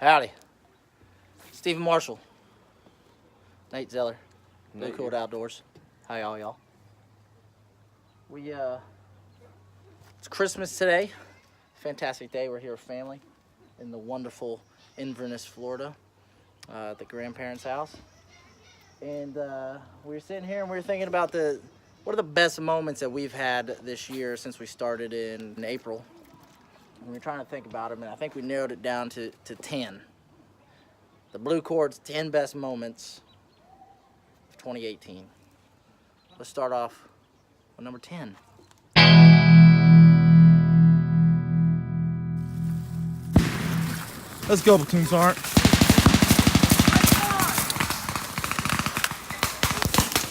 Howdy. Stephen Marshall. Nate Zeller. Blue Cool Outdoors. How y'all? It's Christmas today. Fantastic day. We're here with family in the wonderful Inverness, Florida, at the grandparents' house. And we were sitting here and we were thinking about what are the best moments that we've had this year since we started in April. And we were trying to think about them, and I think we narrowed it down to 10. The Blue Cord's 10 best moments of 2018. Let's start off with number 10. Let's go, Platoon Sergeant.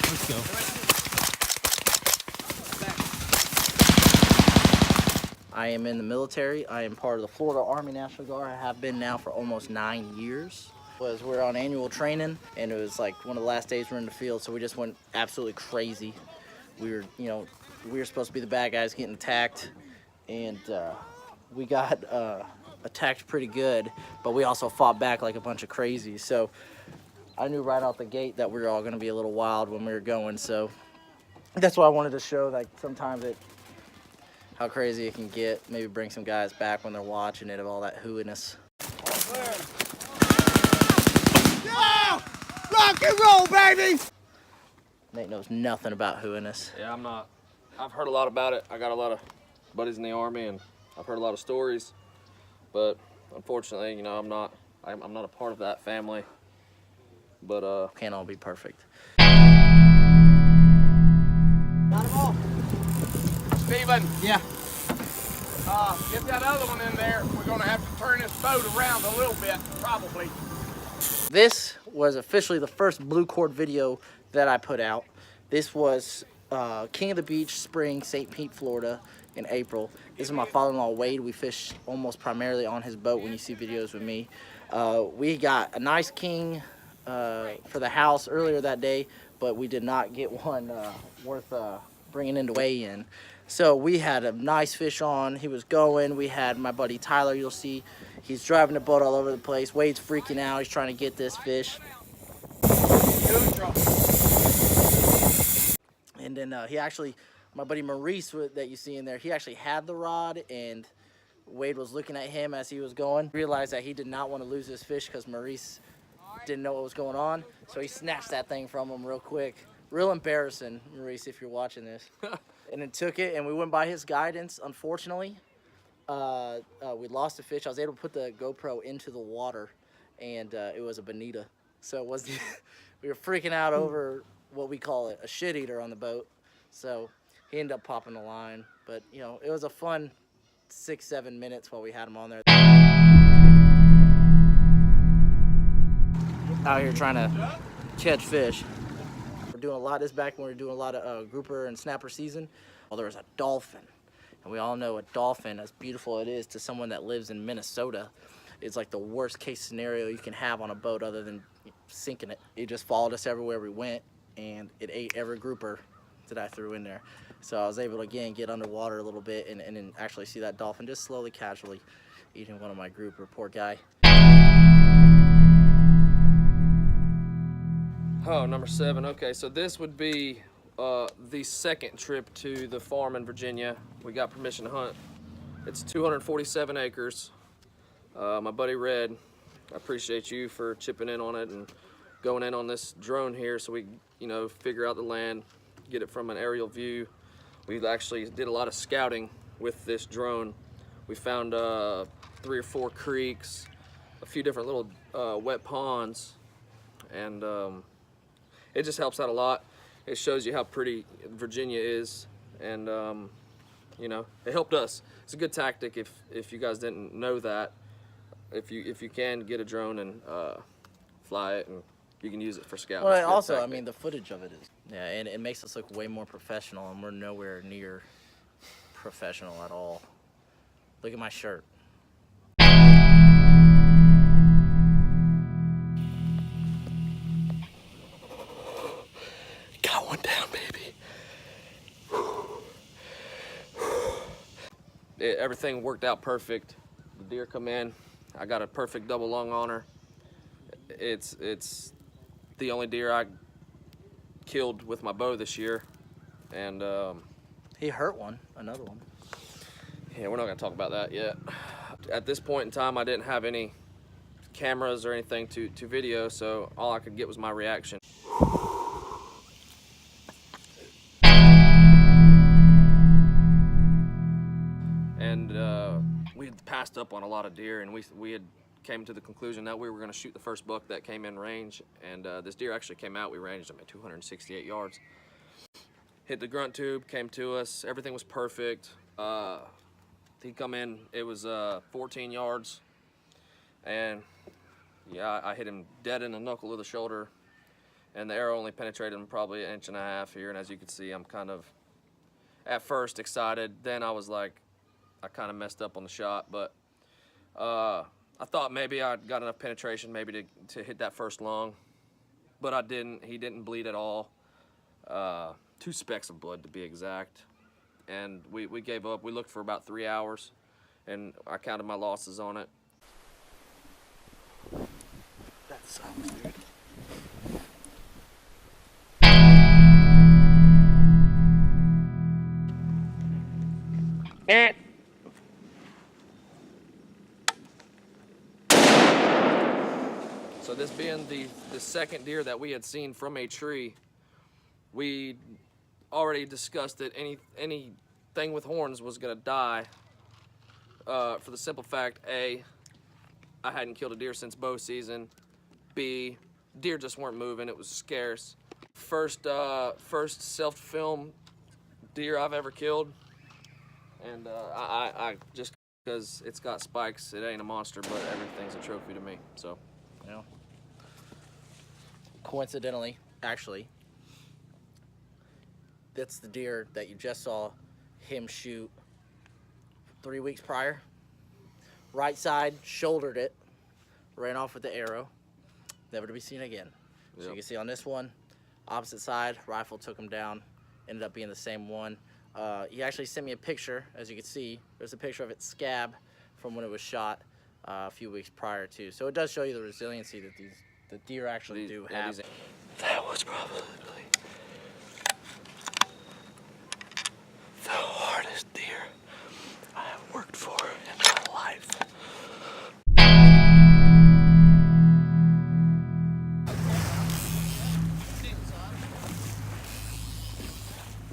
Let's go. I am in the military. I am part of the Florida Army National Guard. I have been now for almost 9 years. We're on annual training, and it was like one of the last days we're in the field, so we just went absolutely crazy. We were supposed to be the bad guys getting attacked, and we got attacked pretty good, but we also fought back like a bunch of crazies. So I knew right out the gate that we were all going to be a little wild when we were going. So that's why I wanted to show, like, sometimes how crazy it can get. Maybe bring some guys back when they're watching it of all that hooiness. Yeah! Rock and roll, baby! Nate knows nothing about hooiness. Yeah, I'm not. I've heard a lot about it. I got a lot of buddies in the Army, and I've heard a lot of stories. But unfortunately, I'm not a part of that family. But Can't all be perfect. Got him all. Steven, Yeah. get that other one in there. We're gonna have to turn this boat around a little bit, probably. This was officially the first Blue Cord video that I put out. This was King of the Beach Spring, St. Pete, Florida in April. This is my father-in-law, Wade. We fish almost primarily on his boat when you see videos with me. We got a nice king for the house earlier that day, but we did not get one worth bringing into weigh-in. So we had a nice fish on. He was going. We had my buddy Tyler, you'll see. He's driving the boat all over the place. Wade's freaking out. He's trying to get this fish. And then my buddy Maurice that you see in there, he actually had the rod, and Wade was looking at him as he was going. Realized that he did not want to lose his fish because Maurice didn't know what was going on. So he snatched that thing from him real quick. Real embarrassing, Maurice, if you're watching this. And then took it, and we went by his guidance. Unfortunately, we lost the fish. I was able to put the GoPro into the water, and it was a bonita. So it was we were freaking out over what we call a shit eater on the boat. So he ended up popping the line. But, it was a fun 6-7 minutes while we had him on there. Out here trying to catch fish. We're doing a lot this back when we were doing a lot of grouper and snapper season. Well, there was a dolphin. And we all know a dolphin, as beautiful it is to someone that lives in Minnesota, is like the worst case scenario you can have on a boat other than sinking it. It just followed us everywhere we went, and it ate every grouper that I threw in there. So I was able to, again, get underwater a little bit and then actually see that dolphin just slowly, casually eating one of my grouper. Poor guy. oh, number 7. Okay, so this would be the second trip to the farm in Virginia. We got permission to hunt. It's 247 acres. My buddy Red, I appreciate you for chipping in on it and going in on this drone here so we, figure out the land, get it from an aerial view. We actually did a lot of scouting with this drone. We found 3 or 4 creeks, a few different little wet ponds, and it just helps out a lot. It shows you how pretty Virginia is, and it helped us. It's a good tactic if you guys didn't know that. If you can get a drone and fly it, and you can use it for scouting. Well, also, the footage of it is, and it makes us look way more professional, and we're nowhere near professional at all. Look at my shirt. Got one down, baby. Everything worked out perfect. The deer come in, I got a perfect double lung on her. It's the only deer I killed with my bow this year, and He hurt another one. yeah, we're not gonna talk about that yet. At this point in time, I didn't have any cameras or anything to video, so all I could get was my reaction. And we had passed up on a lot of deer, and we had came to the conclusion that we were going to shoot the first buck that came in range, and this deer actually came out. We ranged him at 268 yards. Hit the grunt tube, came to us. Everything was perfect. He come in, it was 14 yards, and yeah, I hit him dead in the knuckle of the shoulder, and the arrow only penetrated him probably 1.5 inches here. And as you can see, I'm kind of at first excited. Then I was like, I kind of messed up on the shot, but I thought maybe I got enough penetration maybe to hit that first lung, but I didn't. He didn't bleed at all. 2 specks of blood to be exact. And we gave up. We looked for about 3 hours, and I counted my losses on it. That sucks, dude. So this being the second deer that we had seen from a tree, we already discussed that anything with horns was gonna die for the simple fact, A, I hadn't killed a deer since bow season. B, deer just weren't moving, it was scarce. First self-film deer I've ever killed, and I just because it's got spikes, it ain't a monster, but everything's a trophy to me, so. You know, coincidentally, actually, that's the deer that you just saw him shoot 3 weeks prior. Right side, shouldered it, ran off with the arrow, never to be seen again. So you can see on this one, opposite side, rifle took him down, ended up being the same one. He actually sent me a picture, as you can see. There's a picture of its scab from when it was shot a few weeks prior to. So it does show you the resiliency that the deer actually do have. That was probably the hardest deer I have worked for in my life.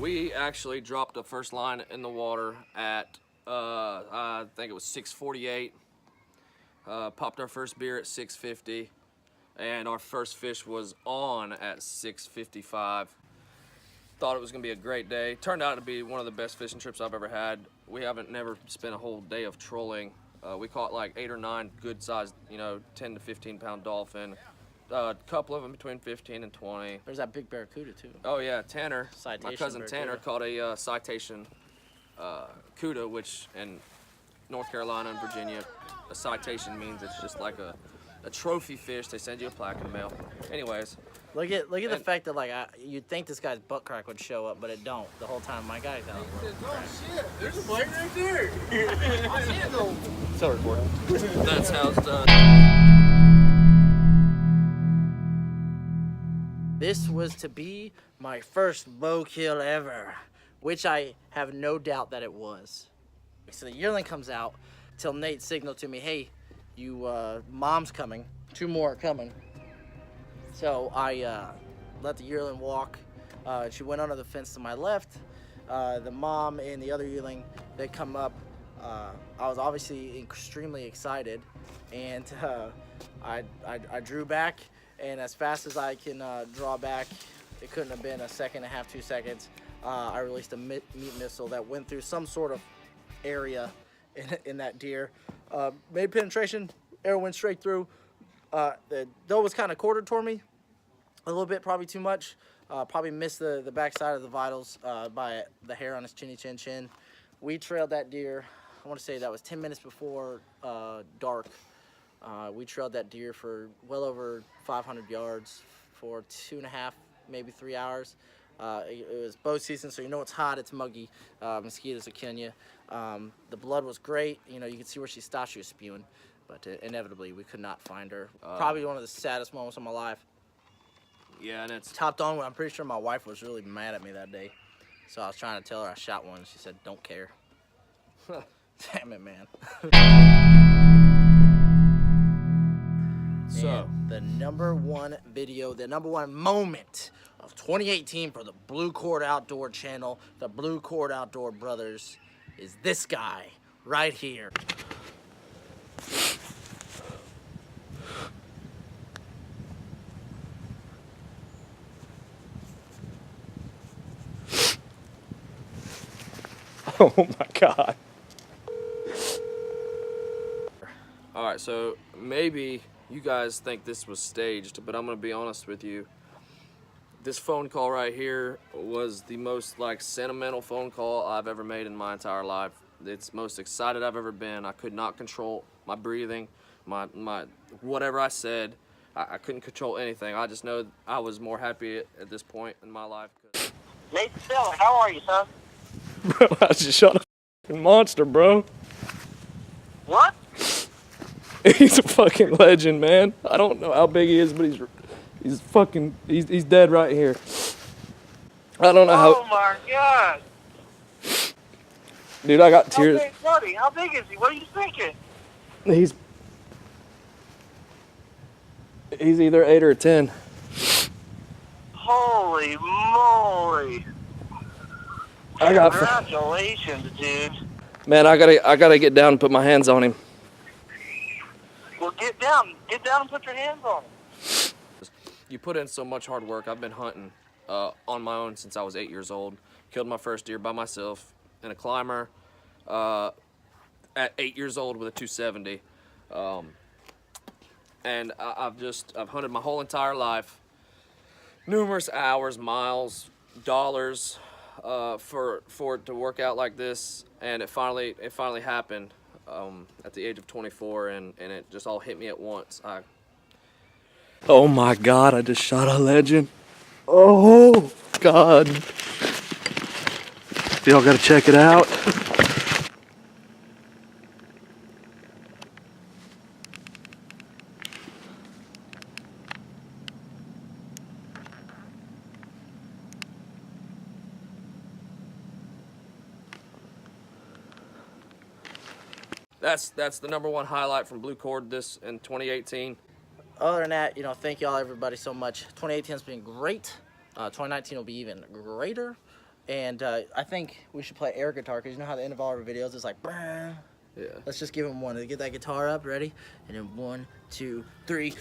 We actually dropped the first line in the water at, I think it was 6:48. Popped our first beer at 6:50, and our first fish was on at 6:55. Thought it was gonna be a great day. Turned out to be one of the best fishing trips I've ever had. We haven't never spent a whole day of trolling. We caught like 8 or 9 good sized, 10 to 15 pound dolphin. A couple of them between 15 and 20. There's that big barracuda too. Oh yeah, Tanner, Citation my cousin Tanner barracuda. caught a citation cuda, which in North Carolina and Virginia, a citation means it's just like a trophy fish. They send you a plaque in the mail. Anyways, Look at the fact that like you'd think this guy's butt crack would show up, but it don't. The whole time my guy's out. Oh shit, there's a bite right there. I see it though. So recording. that's how it's done. This was to be my first bow kill ever, which I have no doubt that it was. So the yearling comes out till Nate signaled to me, hey, mom's coming. 2 more are coming. So I let the yearling walk. She went under the fence to my left. The mom and the other yearling, they come up. I was obviously extremely excited, and I drew back, and as fast as I can draw back, it couldn't have been a second and a half, 2 seconds. I released a meat missile that went through some sort of area in that deer. Made penetration, arrow went straight through. The doe was kind of quartered toward me a little bit, probably too much. Probably missed the back side of the vitals by the hair on his chinny chin. We trailed that deer. I want to say that was 10 minutes before dark. We trailed that deer for well over 500 yards for 2.5, maybe 3 hours. It was bow season, so you know it's hot, it's muggy. Mosquitoes will kill you. The blood was great. You can see where she stopped. She was spewing. But inevitably, we could not find her. Probably one of the saddest moments of my life. Yeah, and it's Topped on, I'm pretty sure my wife was really mad at me that day. So I was trying to tell her I shot one. She said, don't care. Damn it, man. so. And the #1 video, the #1 moment of 2018 for the Blue Cord Outdoor channel, the Blue Cord Outdoor brothers, is this guy right here. Oh my God. All right, so maybe you guys think this was staged, but I'm gonna be honest with you. This phone call right here was the most like sentimental phone call I've ever made in my entire life. It's most excited I've ever been. I could not control my breathing, my whatever I said. I couldn't control anything. I just know I was more happy at this point in my life. Nathan Stelling, how are you, son? Bro, I just shot a fucking monster, bro. What? He's a fucking legend, man. I don't know how big he is, but he's dead right here. I don't know Oh how. my God. Dude, I got How tears. big, buddy? How big is he? What are you thinking? He's either 8 or 10. Holy moly. I got. Congratulations, dude. Man, I gotta get down and put my hands on him. Well, get down and put your hands on him. You put in so much hard work. I've been hunting on my own since I was 8 years old. Killed my first deer by myself in a climber at 8 years old with a 270. And I've hunted my whole entire life. Numerous hours, miles, dollars for it to work out like this. And it finally happened at the age of 24, and it just all hit me at once. Oh my God, I just shot a legend. Oh God. Y'all gotta check it out. That's the #1 highlight from Blue Cord this in 2018. Other than that, thank y'all everybody so much. 2018 has been great. 2019 will be even greater. And I think we should play air guitar, because you know how the end of all our videos is like, brr. Yeah. Let's just give him one. Get that guitar up, ready? And then 1, 2, 3.